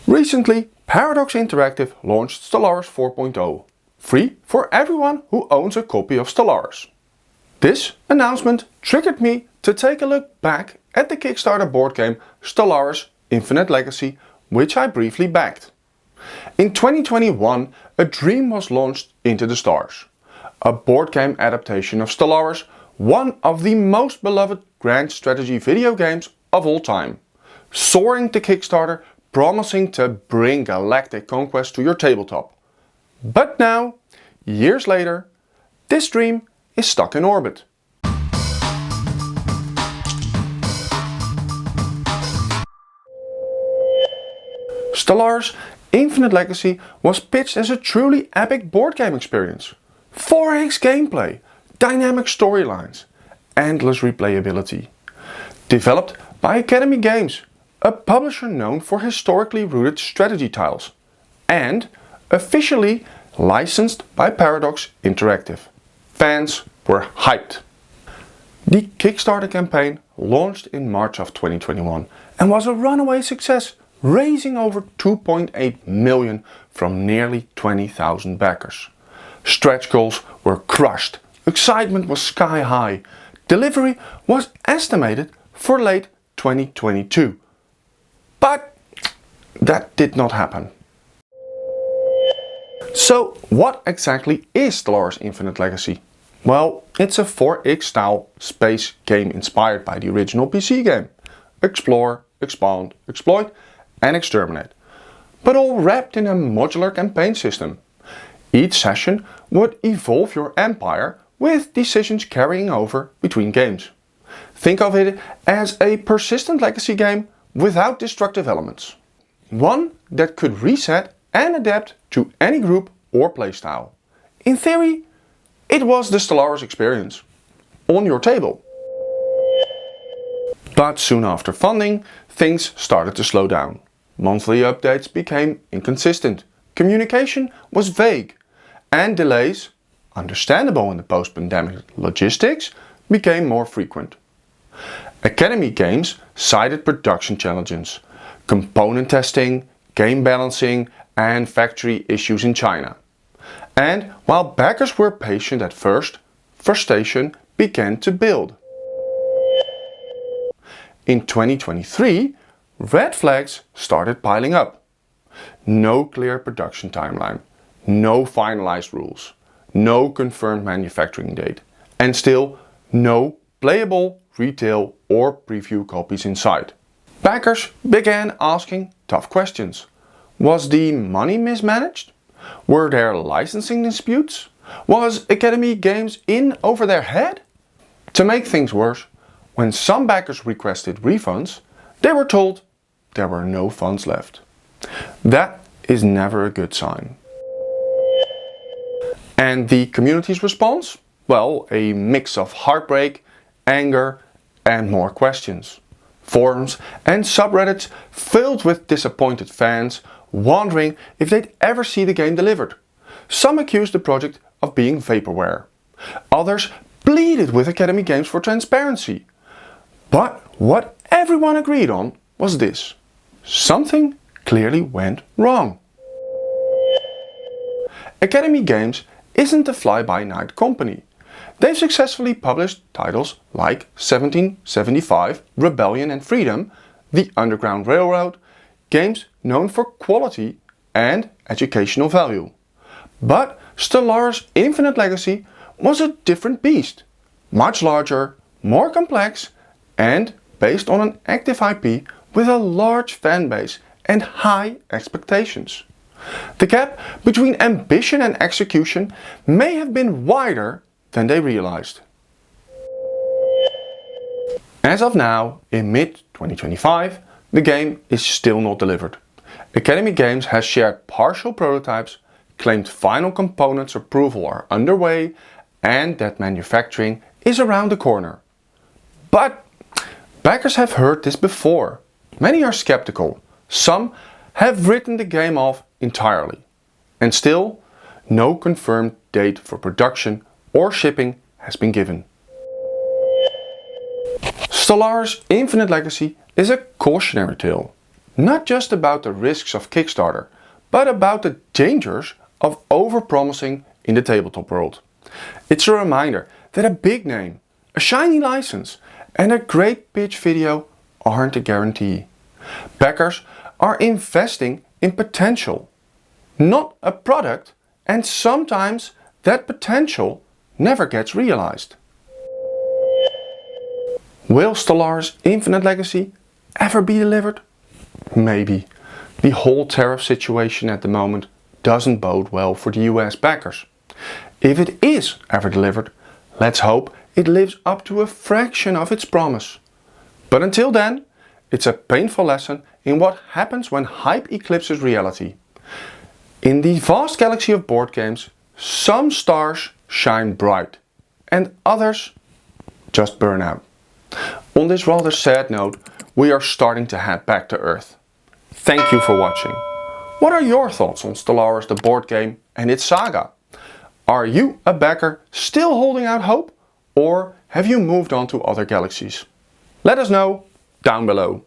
Recently, Paradox Interactive launched Stellaris 4.0, free for everyone who owns a copy of Stellaris. This announcement triggered me to take a look back at the Kickstarter board game Stellaris Infinite Legacy, which I briefly backed. In 2021, a dream was launched into the stars. A board game adaptation of Stellaris, one of the most beloved grand strategy video games of all time, soaring to Kickstarter, promising to bring galactic conquest to your tabletop. But now, years later, this dream is stuck in orbit. Stellaris Infinite Legacy was pitched as a truly epic board game experience. 4x gameplay, dynamic storylines, endless replayability. Developed by Academy Games, a publisher known for historically rooted strategy titles, and officially licensed by Paradox Interactive. Fans were hyped. The Kickstarter campaign launched in March of 2021 and was a runaway success, raising over 2.8 million from nearly 20,000 backers. Stretch goals were crushed, excitement was sky high, delivery was estimated for late 2022. But that did not happen. So what exactly is Stellaris Infinite Legacy? Well, it's a 4X style space game inspired by the original PC game. Explore, expand, exploit and exterminate. But all wrapped in a modular campaign system. Each session would evolve your empire with decisions carrying over between games. Think of it as a persistent legacy game without destructive elements. One that could reset and adapt to any group or playstyle. In theory, it was the Stellaris experience on your table. But soon after funding, things started to slow down. Monthly updates became inconsistent, communication was vague, and delays, understandable in the post-pandemic logistics, became more frequent. Academy Games cited production challenges, component testing, game balancing and factory issues in China. And while backers were patient at first, frustration began to build. In 2023, red flags started piling up. No clear production timeline, no finalized rules, no confirmed manufacturing date, and still no playable retail or preview copies in sight. Backers began asking tough questions. Was the money mismanaged? Were there licensing disputes? Was Academy Games in over their head? To make things worse, when some backers requested refunds, they were told there were no funds left. That is never a good sign. And the community's response? Well, a mix of heartbreak, anger and more questions. Forums and subreddits filled with disappointed fans wondering if they'd ever see the game delivered. Some accused the project of being vaporware. Others pleaded with Academy Games for transparency. But what everyone agreed on was this: something clearly went wrong. Academy Games isn't a fly-by-night company. They've successfully published titles like 1775, Rebellion and Freedom, The Underground Railroad, games known for quality and educational value. But Stellaris Infinite Legacy was a different beast. Much larger, more complex and based on an active IP with a large fan base and high expectations. The gap between ambition and execution may have been wider than they realized. As of now, in mid-2025, the game is still not delivered. Academy Games has shared partial prototypes, claimed final components approval are underway, and that manufacturing is around the corner. But backers have heard this before. Many are skeptical. Some have written the game off entirely. And still, no confirmed date for production or shipping has been given. Stellaris Infinite Legacy is a cautionary tale. not just about the risks of Kickstarter, but about the dangers of overpromising in the tabletop world. It's a reminder that a big name, a shiny license, and a great pitch video aren't a guarantee. Backers are investing in potential, not a product, and sometimes that potential never gets realized. Will Stellaris Infinite Legacy ever be delivered? Maybe. The whole tariff situation at the moment doesn't bode well for the US backers. If it is ever delivered, let's hope it lives up to a fraction of its promise. But until then, it's a painful lesson in what happens when hype eclipses reality. In the vast galaxy of board games, some stars shine bright and others just burn out. On this rather sad note, we are starting to head back to Earth. Thank you for watching. What are your thoughts on Stellaris the board game and its saga? Are you a backer still holding out hope, or have you moved on to other galaxies? Let us know down below.